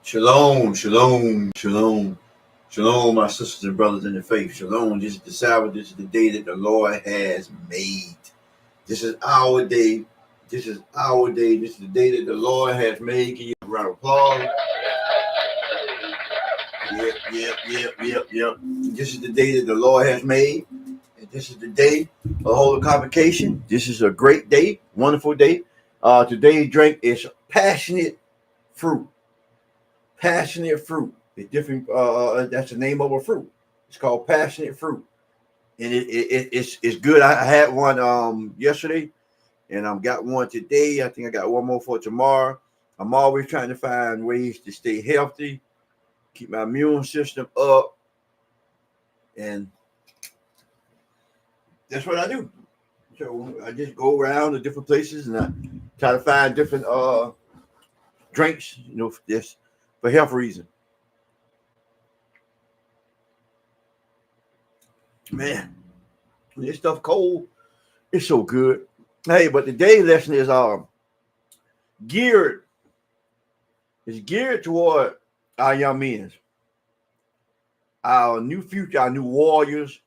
Shalom, shalom, shalom, shalom, my sisters and brothers in the faith. Shalom. This is the Sabbath. This is the day that the Lord has made. This is our day. This is our day. This is the day that the Lord has made. Give you a round of applause. Yep. This is the day that the Lord has made. And this is the day of Holy Convocation. This is a great day, wonderful day. Today's drink is passionate fruit. Passionate fruit. It's different. That's the name of a fruit. It's called passionate fruit, and it's good. I had one yesterday, and got one today. I think I got one more for tomorrow. I'm always trying to find ways to stay healthy, keep my immune system up, and that's what I do. So I just go around to different places and I try to find different drinks, just for health reasons. Man, when this stuff cold, it's so good. Hey, but today's lesson is geared toward our young men, our new future, our new warriors,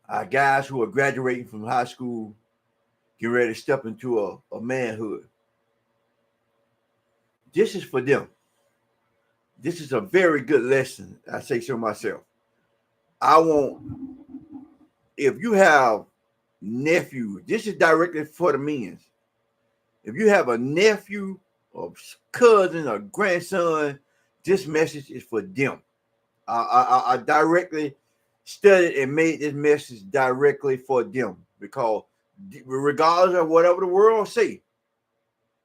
our guys who are graduating from high school, getting ready to step into a manhood. This is for them. This is a very good lesson. I say so myself. If you have nephew, this is directly for the men. If you have a nephew or cousin or grandson, this message is for them. I directly studied and made this message directly for them because regardless of whatever the world say,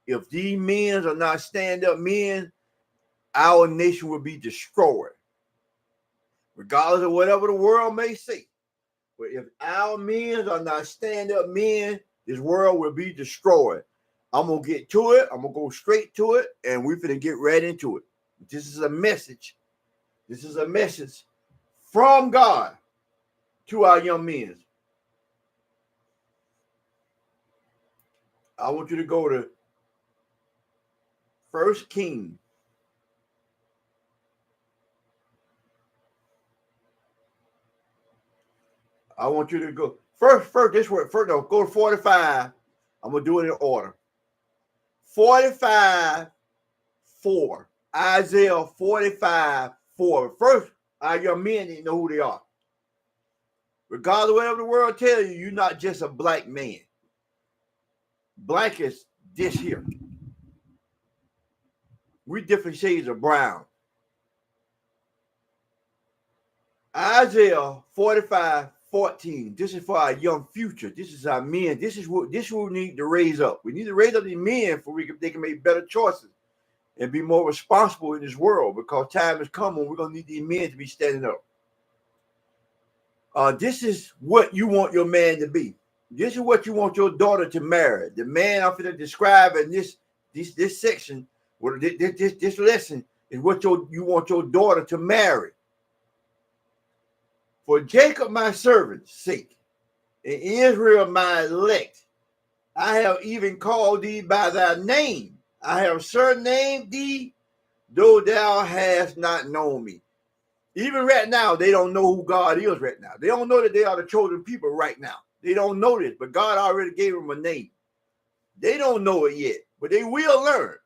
if these men are not stand-up men, our nation will be destroyed. Regardless of whatever the world may say. But if our men are not stand-up men, this world will be destroyed. I'm going to get to it. I'm going to go straight to it, and we're going to get right into it. This is a message. This is a message from God to our young men. I want you to go to 1 Kings. I want you to go first. This word first. No, go to 45. I'm gonna do it in order. 45:4. Isaiah 45:4. First, our young men need to know who they are. Regardless of whatever the world tells you, you're not just a black man. Black is this here. We different shades of brown. Isaiah 45:14. This is for our young future. This is our men. This is what we need to raise up. We need to raise up these men they can make better choices and be more responsible in this world because time has come when we're going to need these men to be standing up. This is what you want your man to be. This is what you want your daughter to marry. The man I'm going to describe in this section, this lesson is what you want your daughter to marry. For Jacob my servant's sake, and Israel my elect, I have even called thee by thy name. I have surnamed thee, though thou hast not known me. Even right now, they don't know who God is right now. They don't know that they are the chosen people right now. They don't know this, but God already gave them a name. They don't know it yet, but they will learn.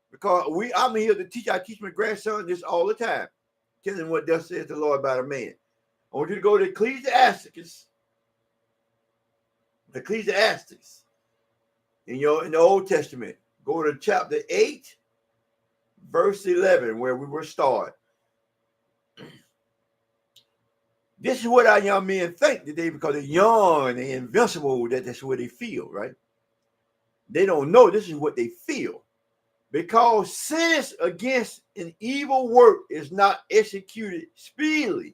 Because I'm here to teach. I teach my grandson this all the time. Tell him what thus says the Lord about a man. I want you to go to Ecclesiastes. Ecclesiastes. In the Old Testament. Go to chapter 8, verse 11, where we were started. This is what our young men think today because they're young and they're invincible. That's what they feel, right? They don't know this is what they feel. Because sentence against an evil work is not executed speedily.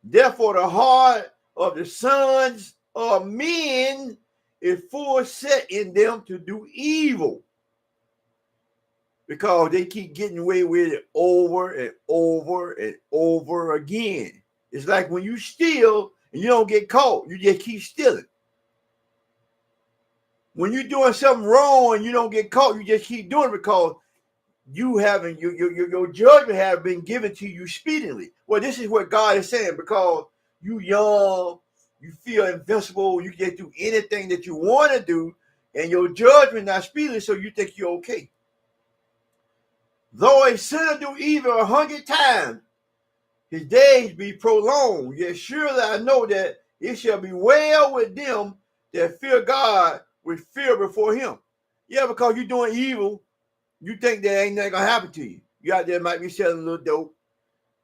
Therefore, the heart of the sons of men is full set in them to do evil. Because they keep getting away with it over and over and over again. It's like when you steal and you don't get caught, you just keep stealing. When you're doing something wrong and you don't get caught, you just keep doing it because you having your judgment have been given to you speedily. Well, this is what God is saying, because you young, you feel invincible, you can do anything that you want to do, and your judgment not speedily, so you think you're okay. Though a sinner do evil 100 times, his days be prolonged, yet surely I know that it shall be well with them that fear God with fear before him. Yeah, because you're doing evil, you think that ain't nothing gonna happen to you. You out there might be selling a little dope.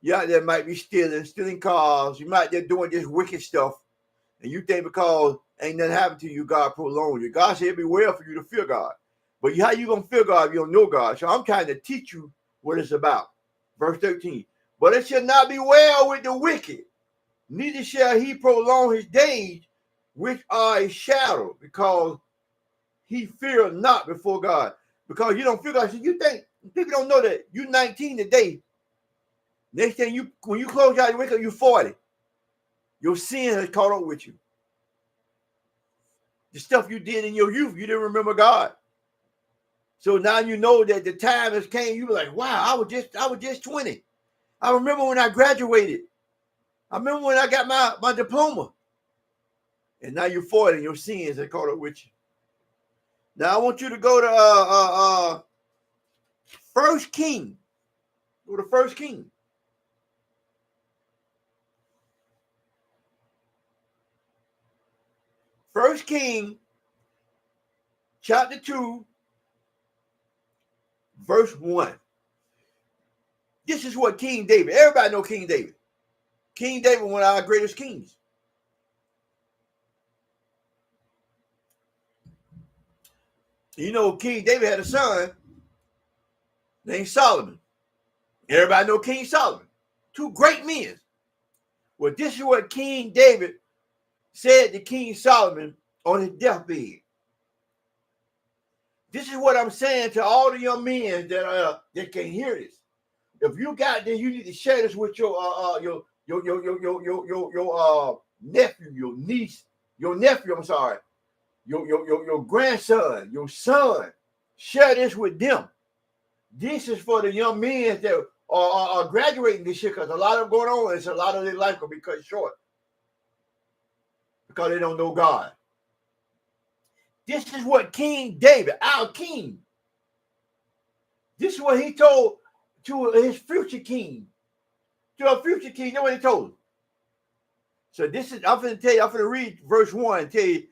You out there might be stealing cars. You might be doing this wicked stuff. And you think because ain't nothing happened to you, God prolonged you. God said it'd be well for you to fear God. But how you gonna fear God if you don't know God? So I'm trying to teach you what it's about. Verse 13. But it shall not be well with the wicked, neither shall he prolong his days, which are a shadow, because he fear not before God. Because you don't fear God. So you think people don't know that you're 19 today. Next thing when you close your eyes, you wake up, you're 40. Your sin has caught up with you. The stuff you did in your youth, you didn't remember God. So now you know that the time has came. You be like, wow, I was just 20. I remember when I graduated. I remember when I got my diploma. And now you're 40 and your sins have caught up with you. Now I want you to go to 1 King. Go to 1 King. First King, chapter 2, verse 1. This is what King David, everybody know King David. King David, one of our greatest kings. You know, King David had a son named Solomon. Everybody know King Solomon. Two great men. Well, this is what King David said to King Solomon on his deathbed. This is what I'm saying to all the young men that can hear this. If you got this, you need to share this with your nephew, your niece, your nephew. I'm sorry, your grandson, your son. Share this with them. This is for the young men that are graduating this year, because a lot of them going on. It's a lot of their life will be cut short because they don't know God. This is what King David, our king, this is what he told to his future king. To a future king, you know what he told him? So this is, I'm going to tell you, I'm going to read verse 1 and tell you,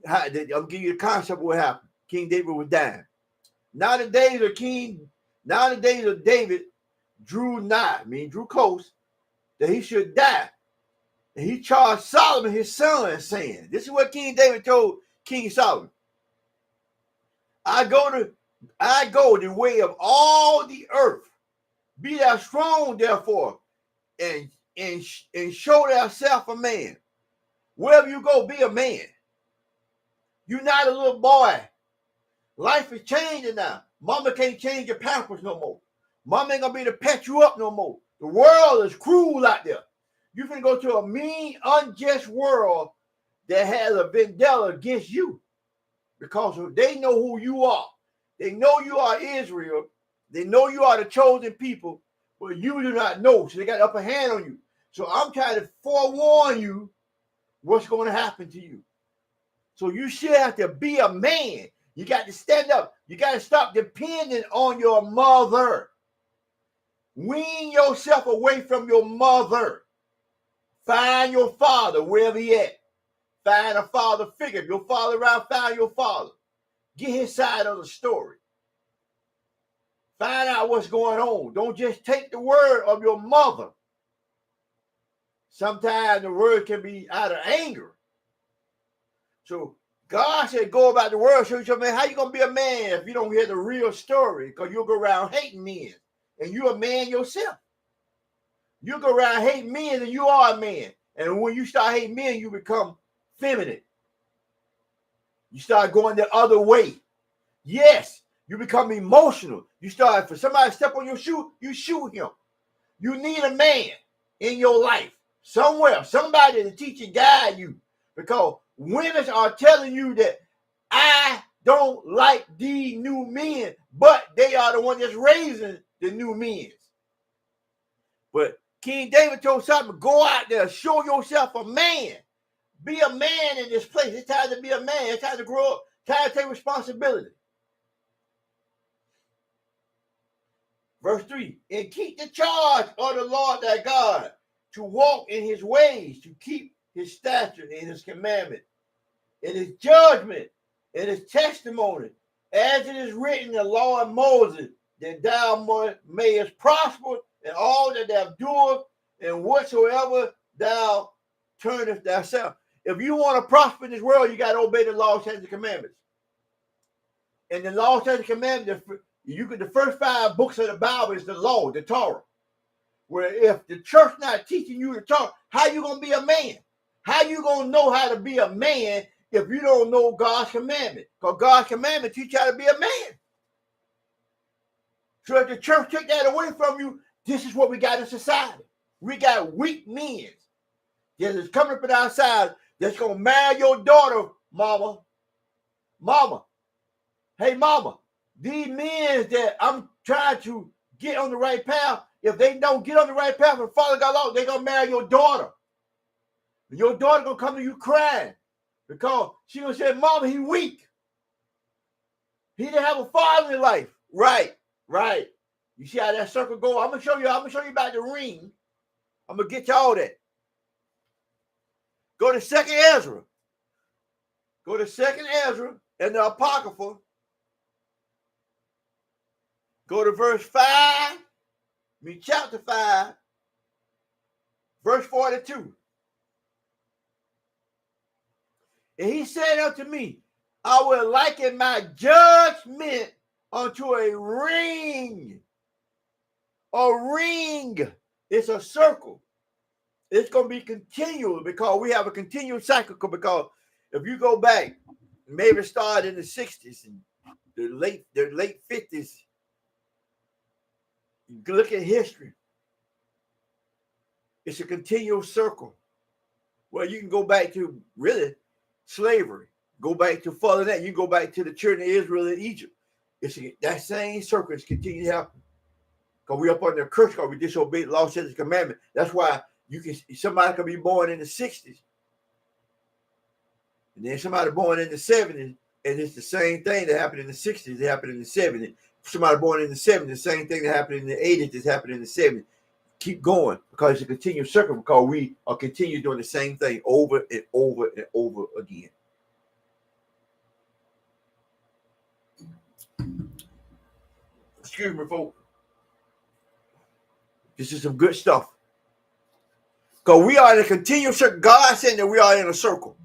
I'm going to give you the concept of what happened. King David was dying. Now the days of David drew nigh, drew close, that he should die. And he charged Solomon, his son, saying, this is what King David told King Solomon. I go the way of all the earth. Be thou strong, therefore, and show thyself a man. Wherever you go, be a man. You're not a little boy. Life is changing now. Mama can't change your pampers no more. Mama ain't gonna be able to pet you up no more. The world is cruel out there. You're gonna go to a mean, unjust world that has a vendetta against you because they know who you are. They know you are Israel. They know you are the chosen people, but you do not know. So they got upper hand on you. So I'm trying to forewarn you what's going to happen to you. So you should have to be a man. You got to stand up. You got to stop depending on your mother. Wean yourself away from your mother. Find your father wherever he at. Find a father figure. If your father around, find your father. Get his side of the story. Find out what's going on. Don't just take the word of your mother. Sometimes the word can be out of anger. So God said, go about the world, show you, man, how you going to be a man if you don't hear the real story? Because you'll go around hating men. And you're a man yourself. You go around hating men and you are a man. And when you start hating men, you become feminine. You start going the other way. Yes, you become emotional. You start, for somebody to step on your shoe, you shoot him. You need a man in your life. Somewhere, somebody to teach and guide you. Because women are telling you that I don't like the new men, but they are the one that's raising the new men. But King David told Solomon, go out there, show yourself a man. Be a man in this place. It's time to be a man. It's time to grow up. It's time to take responsibility. Verse 3, and keep the charge of the Lord thy God, to walk in his ways, to keep his statute and his commandment, and his judgment, and his testimony, as it is written in the law of Moses, that thou mayest prosper in all that thou doest, and whatsoever thou turnest thyself. If you want to prosper in this world, you got to obey the law, statutes, and commandments. And the law, statutes, and commandments, the first 5 books of the Bible is the law, the Torah. Where if the church not teaching you the Torah, how you going to be a man? How you going to know how to be a man if you don't know God's commandment? Because God's commandment teach you how to be a man. So if the church take that away from you, this is what we got in society. We got weak men that is coming up in our side that's going to marry your daughter, mama. Mama. Hey, mama. These men that I'm trying to get on the right path, if they don't get on the right path and follow God law, they're going to marry your daughter. And your daughter going to come to you crying because she going to say, mama, he weak. He didn't have a father in life. Right. You see how that circle go? I'm going to show you about the ring. I'm going to get you all that. Go to 2nd Ezra. Go to 2nd Ezra and the Apocrypha. Go to verse 5. Chapter 5. Verse 42. And he said unto me, I will liken my judgment unto a ring. A ring. It's a circle. It's going to be continual because we have a continual cycle. Because if you go back, maybe it started in the 60s and the late 50s. You look at history. It's a continual circle. Well, you can go back to really slavery. Go back to further than that. You go back to the children of Israel in Egypt. It's that same circle is continuing to happen. Because we up under the curse because we disobeyed the law, statutes, and commandment. That's why somebody can be born in the 60s. And then somebody born in the 70s, and it's the same thing that happened in the 60s, that happened in the 70s. Somebody born in the 70s, the same thing that happened in the 80s, that happened in the 70s. Keep going because it's a continuous circle because we are continue doing the same thing over and over and over again. Excuse me, folks. This is some good stuff. Because we are in a continuous circle. God said that we are in a circle.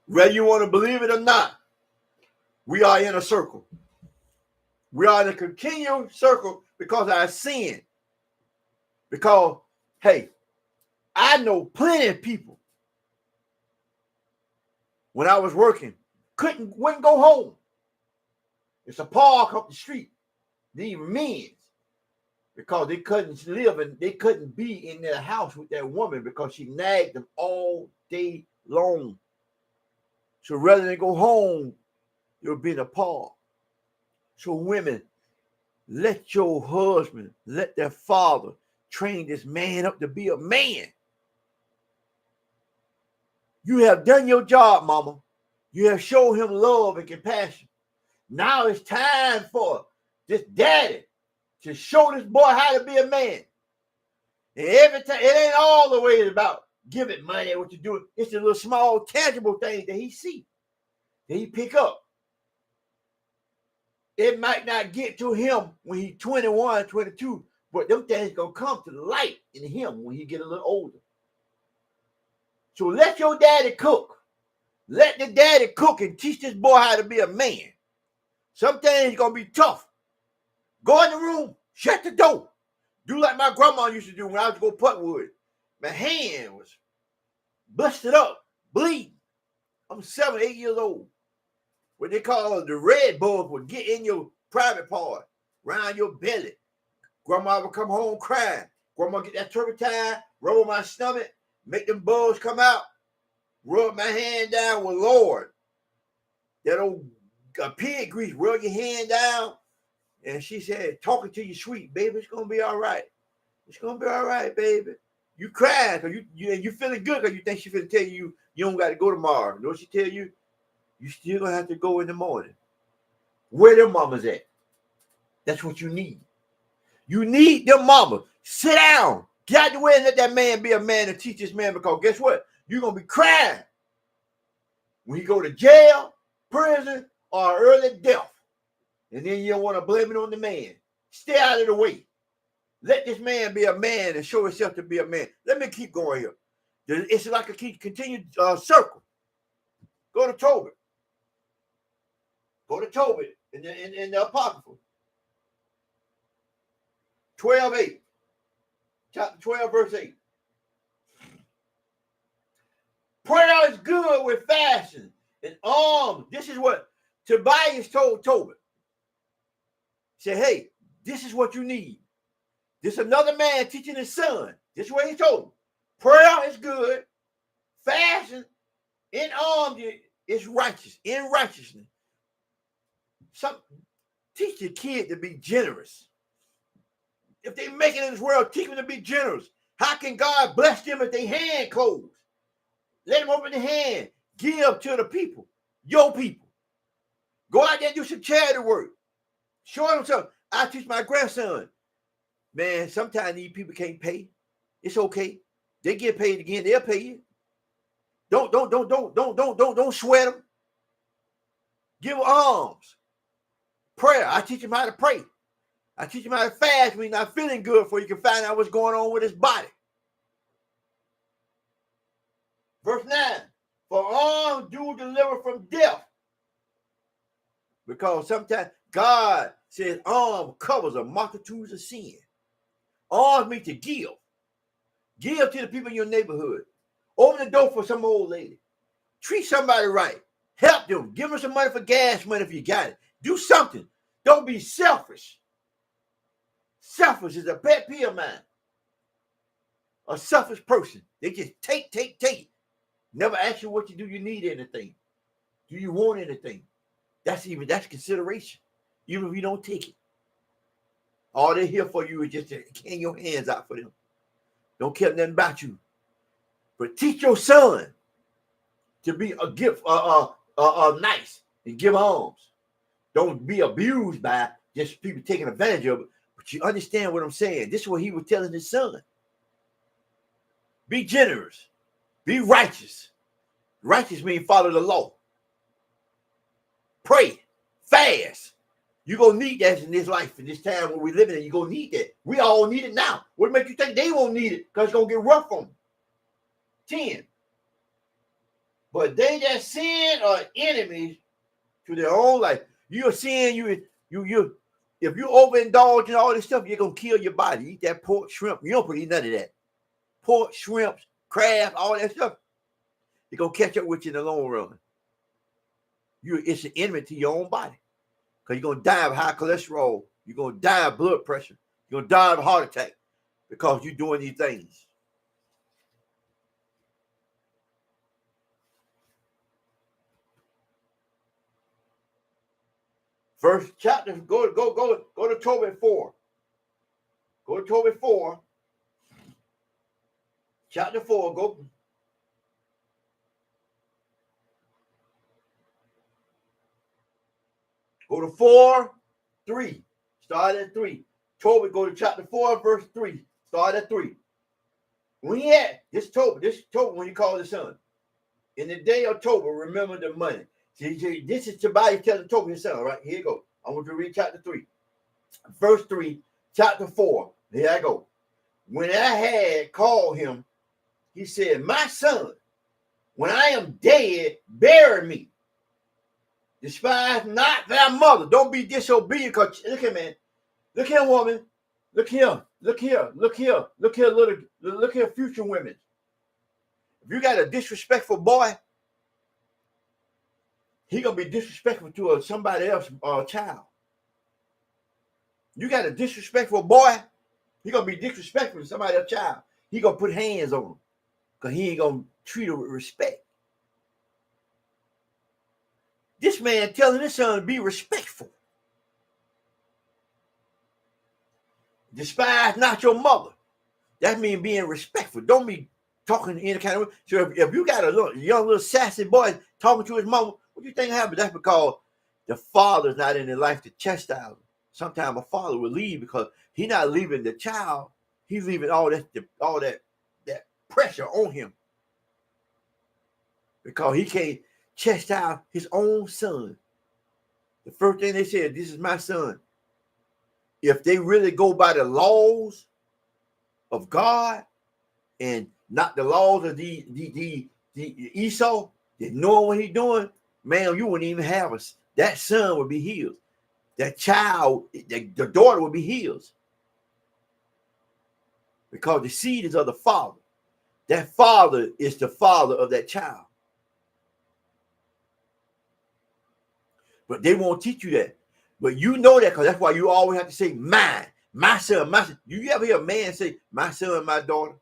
Whether you want to believe it or not, we are in a circle. We are in a continual circle because I sin. Because, hey, I know plenty of people when I was working wouldn't go home. It's a park up the street. These men, because they couldn't live and they couldn't be in their house with that woman because she nagged them all day long. So rather than go home, you'll be in a park. So women, let your husband, let their father train this man up to be a man. You have done your job, mama. You have shown him love and compassion. Now it's time for this daddy to show this boy how to be a man. And every time, it ain't all the way about giving money, what you do. It's the little small tangible things that he see, that he pick up. It might not get to him when he's 21, 22, but them things going to come to the light in him when he get a little older. So let your daddy cook. Let the daddy cook and teach this boy how to be a man. Some things going to be tough. Go in the room, shut the door. Do like my grandma used to do when I was going to put wood. My hand was busted up, bleeding. I'm 7, 8 years old. What they call the red bug would get in your private part, around your belly. Grandma would come home crying. Grandma get that turpentine, rub on my stomach, make them bugs come out. Rub my hand down with Lord. That old pig grease, rub your hand down. And she said, talking to you sweet, baby, it's going to be all right. It's going to be all right, baby. You crying because you feeling good because you think she's going to tell you you don't got to go tomorrow. You know what she tell you? You still going to have to go in the morning. Where their mamas at? That's what you need. You need their mama. Sit down. Get out the way and let that man be a man and teach this man, because guess what? You're going to be crying when he go to jail, prison, or early death. And then you don't want to blame it on the man. Stay out of the way. Let this man be a man and show himself to be a man. Let me keep going here. It's like a continued circle. Go to Tobit. Go to Tobit in the Apocrypha. 12:8. Chapter 12, verse 8. Prayer is good with fasting and alms. This is what Tobias told Tobit. He said, hey, this is what you need. This is another man teaching his son. This is what he told him. Prayer is good. Fasting in alms is righteous. In righteousness. Teach the kid to be generous. If they make it in this world, teach them to be generous. How can God bless them if they hand closed? Let them open their hand. Give to the people. Your people. Go out there and do some charity work. Show them something. I teach my grandson. Man, sometimes these people can't pay. It's okay. They get paid again. They'll pay you. Don't sweat them. Give them alms. Prayer. I teach him how to pray. I teach him how to fast when he's not feeling good, so you can find out what's going on with his body. Verse 9. For alms do deliver from death. Because sometimes God says alms covers a multitude of sin. Alms means to give. Give to the people in your neighborhood. Open the door for some old lady. Treat somebody right. Help them. Give them some money for gas money if you got it. Do something. Don't be selfish. Selfish is a pet peeve of mine. A selfish person. They just take. Never ask you what you do. You need anything. Do you want anything? That's consideration. Even if you don't take it. All they're here for you is just to hang your hands out for them. Don't care nothing about you. But teach your son to be a gift, nice and give alms. Don't be abused by just people taking advantage of it. But you understand what I'm saying. This is what he was telling his son. Be generous. Be righteous. Righteous means follow the law. Pray. Fast. You're going to need that in this life, in this time where we're living in. You're going to need that. We all need it now. What makes you think they won't need it? Because it's going to get rough on them. 10. But they that sin are enemies to their own life. You're sin, if you overindulge in all this stuff, you're going to kill your body. Eat that pork, shrimp. You don't put none of that. Pork, shrimps, crab, all that stuff. You're going to catch up with you in the long run. It's an enemy to your own body. Because you're going to die of high cholesterol. You're going to die of blood pressure. You're going to die of a heart attack because you're doing these things. First chapter, go to Tobit 4. Go to Tobit 4. Chapter 4, go. Go to 4:3. Start at 3. Tobit, go to chapter 4, verse 3. Start at 3. When he had this Tobit when he called his son. In the day of Tobit, remember the money. See, this is Tobias telling Tobit his son, right? Here you go. I want you to read chapter 3. Verse 3, chapter 4. Here I go. When I had called him, he said, my son, when I am dead, bury me. Despise not thy mother. Don't be disobedient. Because look here, man. Look here, woman. Look here. Look here. Look here. Look here, look here, future women. If you got a disrespectful boy, he gonna be disrespectful to somebody else child. You got a disrespectful boy, he gonna be disrespectful to somebody else's child. He gonna put hands on him because he ain't gonna treat her with respect. This man telling his son to be respectful. Despise not your mother. That means being respectful. Don't be talking in any kind of way. So if you got a young little sassy boy talking to his mama, what do you think happened? That's because the father's not in their life to chastise him. Sometimes a father will leave because he's not leaving the child. He's leaving all that pressure on him because he can't chastise his own son. The first thing they said, this is my son. If they really go by the laws of God and not the laws of the Esau, that knowing what he's doing, man, you wouldn't even have us. That son would be his. That child, the daughter would be his. Because the seed is of the father. That father is the father of that child. But they won't teach you that. But you know that because that's why you always have to say, mine, my son, my son. You ever hear a man say, my son, my daughter?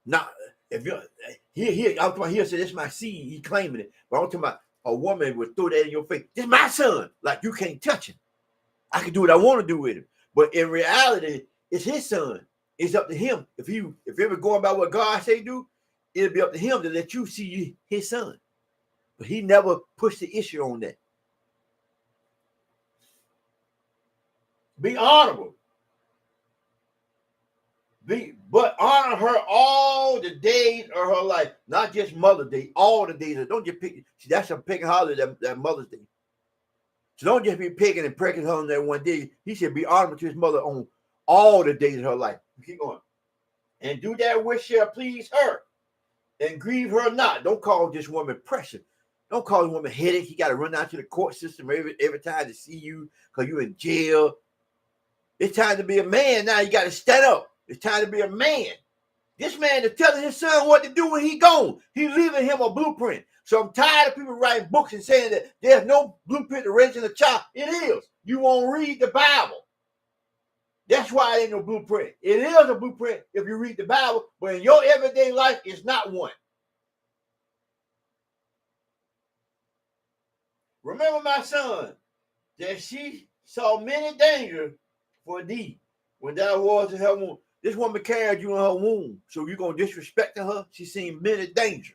Now, if you're I'm talking about here, say, this is my seed, he claiming it. But I'm talking about a woman would throw that in your face. This is my son. Like you can't touch him. I can do what I want to do with him. But in reality, it's his son. It's up to him. If ever going by what God say do, it'll be up to him to let you see his son. But he never pushed the issue on that. Be honorable. But honor her all the days of her life, not just Mother's Day, all the days. Don't just pick. See, that's a picking holiday, that Mother's Day. So don't just be picking and pricking her on that one day. He said be honorable to his mother on all the days of her life. Keep going. And do that which shall please her, and grieve her not. Don't cause this woman pressure. Don't cause this woman headache. You got to run out to the court system every time to see you because you're in jail. It's time to be a man now. You got to stand up. It's time to be a man. This man is telling his son what to do when he gone. He's leaving him a blueprint. So I'm tired of people writing books and saying that there's no blueprint to raising a child. It is. You won't read the Bible. That's why it ain't no blueprint. It is a blueprint if you read the Bible, but in your everyday life, it's not one. Remember, my son, that she saw many dangers for thee when thou was in her womb. This woman carried you in her womb, so you're going to disrespect her? She's seen many dangers.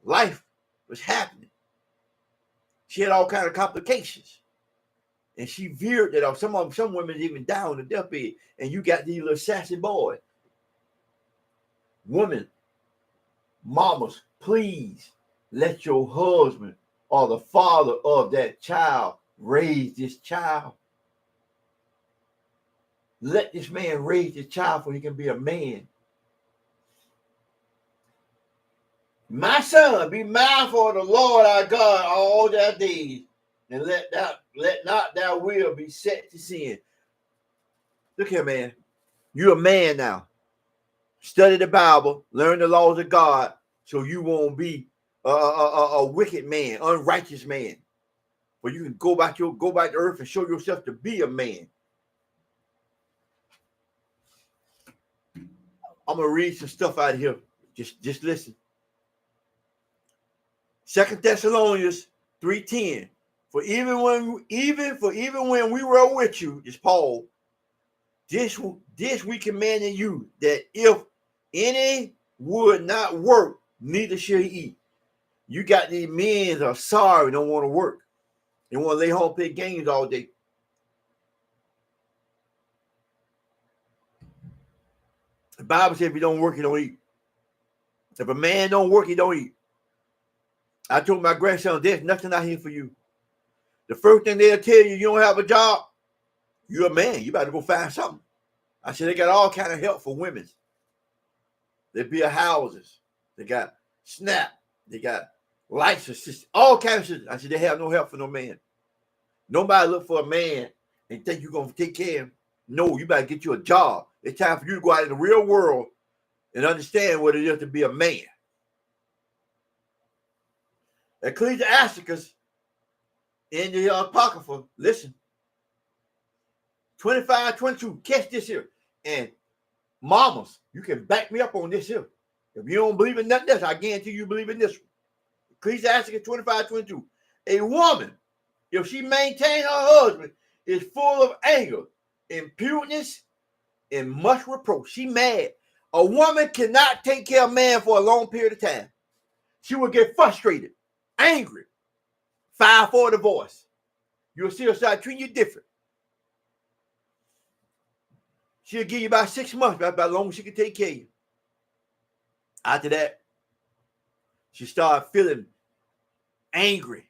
Life was happening. She had all kinds of complications. And she veered that off. Some women even die on the deathbed. And you got these little sassy boys. Women, mamas, please let your husband or the father of that child raise this child. Let this man raise this child so he can be a man. My son, be mindful of the Lord our God all thy days, and let not thy will be set to sin. Look here, man. You're a man now. Study the Bible, learn the laws of God, so you won't be a wicked man, unrighteous man. But you can go back to earth and show yourself to be a man. I'm gonna read some stuff out of here. Just listen. 2 Thessalonians 3:10. For even when we were with you, this Paul, this we commanded you, that if any would not work, neither shall he eat. You got these men that are sorry, don't want to work. They want to lay home, play games all day. The Bible says if you don't work, you don't eat. If a man don't work, he don't eat. I told my grandson, there's nothing out here for you. The first thing they'll tell you don't have a job, you're a man. You better go find something. I said they got all kind of help for women. They build houses. They got SNAP. They got life assistance. All kinds of shit. I said they have no help for no man. Nobody look for a man and think you're going to take care of him. No, you better get you a job. It's time for you to go out in the real world and understand what it is to be a man. Ecclesiasticus in the Apocrypha, listen. 25:22, catch this here. And mamas, you can back me up on this here. If you don't believe in nothing else, I guarantee you believe in this one. Ecclesiastes 25:22. A woman, if she maintains her husband, is full of anger, impudence, and much reproach. She mad. A woman cannot take care of a man for a long period of time. She will get frustrated, angry, file for a divorce. You'll see her start treating you different. She'll give you about 6 months, about how long she can take care of you. After that, she start feeling angry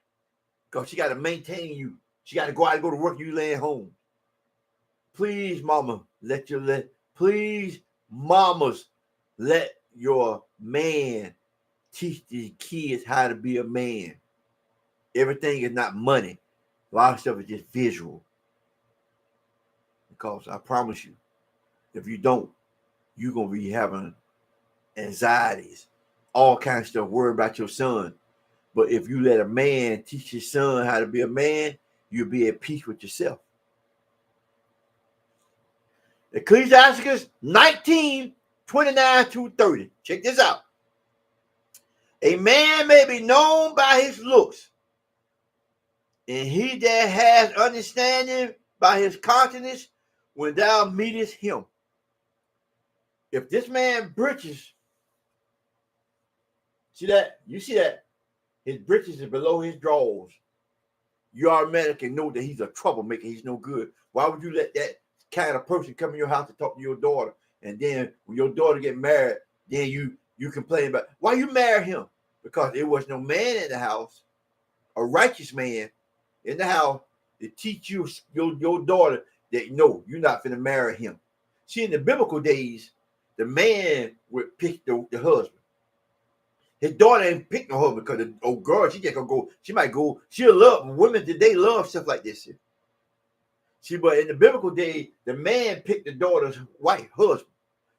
because she got to maintain you. She got to go out and go to work. You laying home. Please, mama, please, mamas, let your man teach these kids how to be a man. Everything is not money. A lot of stuff is just visual. Because I promise you, if you don't, you're going to be having anxieties, all kinds of stuff, worried about your son. But if you let a man teach his son how to be a man, you'll be at peace with yourself. Ecclesiastes 19:29-30. Check this out. A man may be known by his looks, and he that has understanding by his countenance when thou meetest him. If this man breeches, see that? You see that? His breeches is below his drawers. You automatically know that he's a troublemaker. He's no good. Why would you let that kind of person come in your house to talk to your daughter? And then when your daughter get married, then you complain about why you marry him? Because there was no man in the house, a righteous man in the house to teach you your daughter that no, you're not going to marry him. See, in the biblical days, the man would pick the husband. His daughter ain't pick no husband because the old girl, she just gonna go, she might go, she'll love women today love stuff like this. See, but in the biblical day, the man picked the daughter's wife, husband,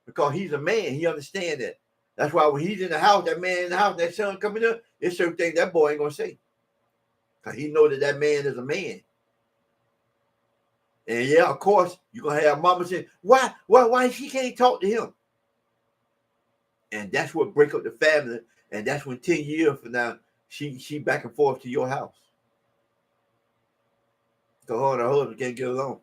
because he's a man. He understands that. That's why when he's in the house, that man in the house, that son coming up, there's certain things that boy ain't gonna say. Because he know that man is a man. And yeah, of course, you're gonna have mama say, why she can't talk to him? And that's what break up the family. And that's when 10 years from now, she back and forth to your house. Because her and her husband can't get along.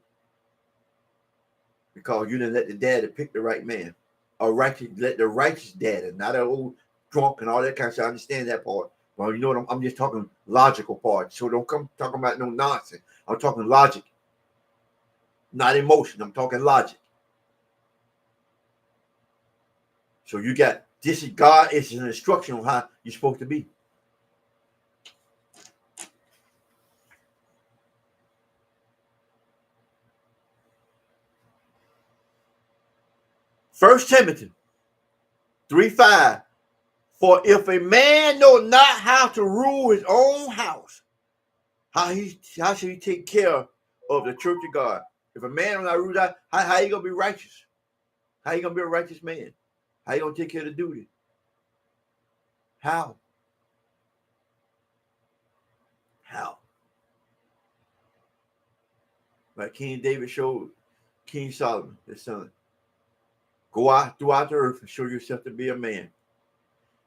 Because you didn't let the daddy pick the right man. Let the righteous daddy, not an old drunk and all that kind of stuff. I understand that part. Well, you know what? I'm just talking logical part. So don't come talking about no nonsense. I'm talking logic. Not emotion. I'm talking logic. So you got this is God, it's an instruction on how you're supposed to be. First Timothy 3:5. For if a man know not how to rule his own house, how should he take care of the church of God? If a man will not rule that, how you gonna be righteous? How you gonna be a righteous man? How you gonna take care of the duty? How? Like King David showed King Solomon, his son. Go out throughout the earth and show yourself to be a man.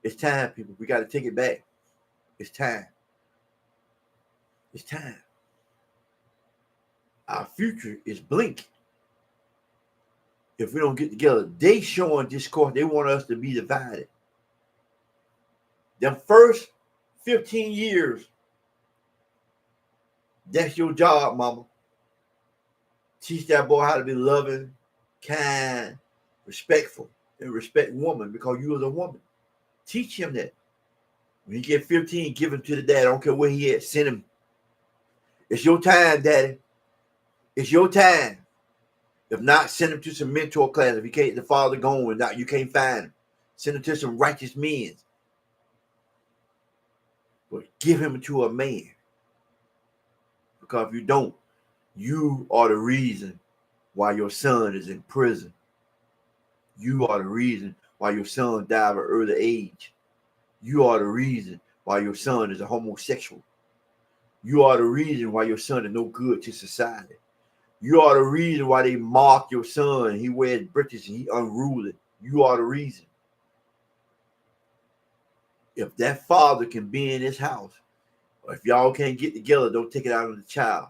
It's time, people. We got to take it back. It's time. It's time. Our future is blinking. If we don't get together, they showing discourse. They want us to be divided. The first 15 years, that's your job, mama. Teach that boy how to be loving, kind, respectful, and respect woman because you are a woman. Teach him that. When he get 15, give him to the dad. I don't care where he at. Send him. It's your time, daddy. It's your time. If not, send him to some mentor class. If you can't, the father gone and not, you can't find him. Send him to some righteous men. But give him to a man. Because if you don't, you are the reason why your son is in prison. You are the reason why your son died at an early age. You are the reason why your son is a homosexual. You are the reason why your son is no good to society. You are the reason why they mock your son. He wears breeches and he unruly. You are the reason. If that father can be in his house, or if y'all can't get together, don't take it out on the child.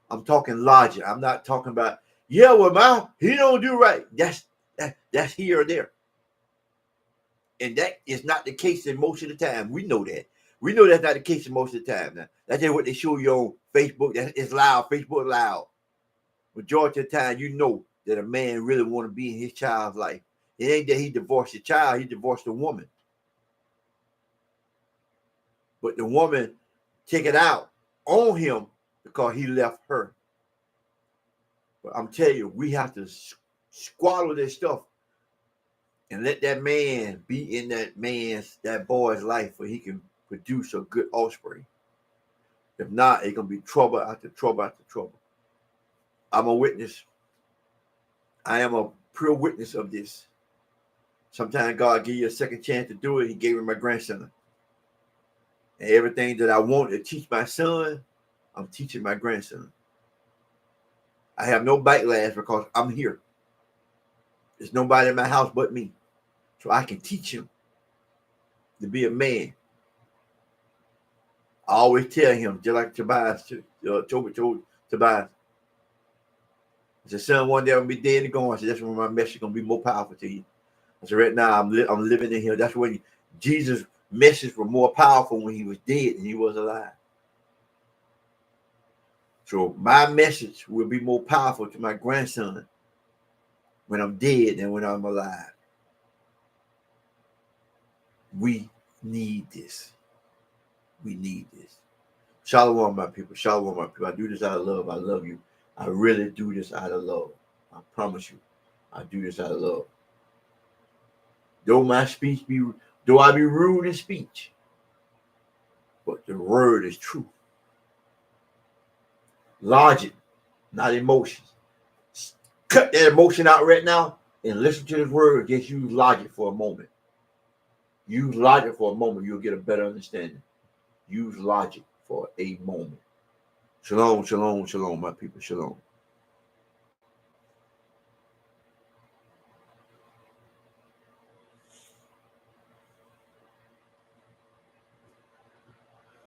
I'm talking logic. I'm not talking about, yeah, well, he don't do right. That's here or there. And that is not the case in most of the time. We know that. We know that's not the case in most of the time. Now, that's just what they show you on Facebook. That it's loud. Facebook loud. Majority of the time, you know that a man really want to be in his child's life. It ain't that he divorced the child. He divorced the woman. But the woman take it out on him because he left her. But I'm telling you, we have to swallow this stuff and let that man be in that boy's life where he can produce a good offspring. If not, it's gonna be trouble after trouble after trouble. I'm a witness. I am a pure witness of this. Sometimes God give you a second chance to do it. He gave me my grandson. And everything that I want to teach my son, I'm teaching my grandson. I have no backlash because I'm here. There's nobody in my house but me. So I can teach him to be a man. I always tell him, just like Tobias told Tobias, I said, son, one day I'm going to be dead and gone. I said, that's when my message is going to be more powerful to you. I said, right now, I'm living in here. That's when Jesus' message was more powerful when he was dead than he was alive. So my message will be more powerful to my grandson when I'm dead than when I'm alive. We need this. We need this. Shalom, my people. Shalom, my people. I do this out of love. I love you. I really do this out of love. I promise you. I do this out of love. Though I be rude in speech, but the word is true. Logic, not emotions. Cut that emotion out right now and listen to this word. Just use logic for a moment. Use logic for a moment. You'll get a better understanding. Use logic for a moment. Shalom, shalom, shalom, my people. Shalom.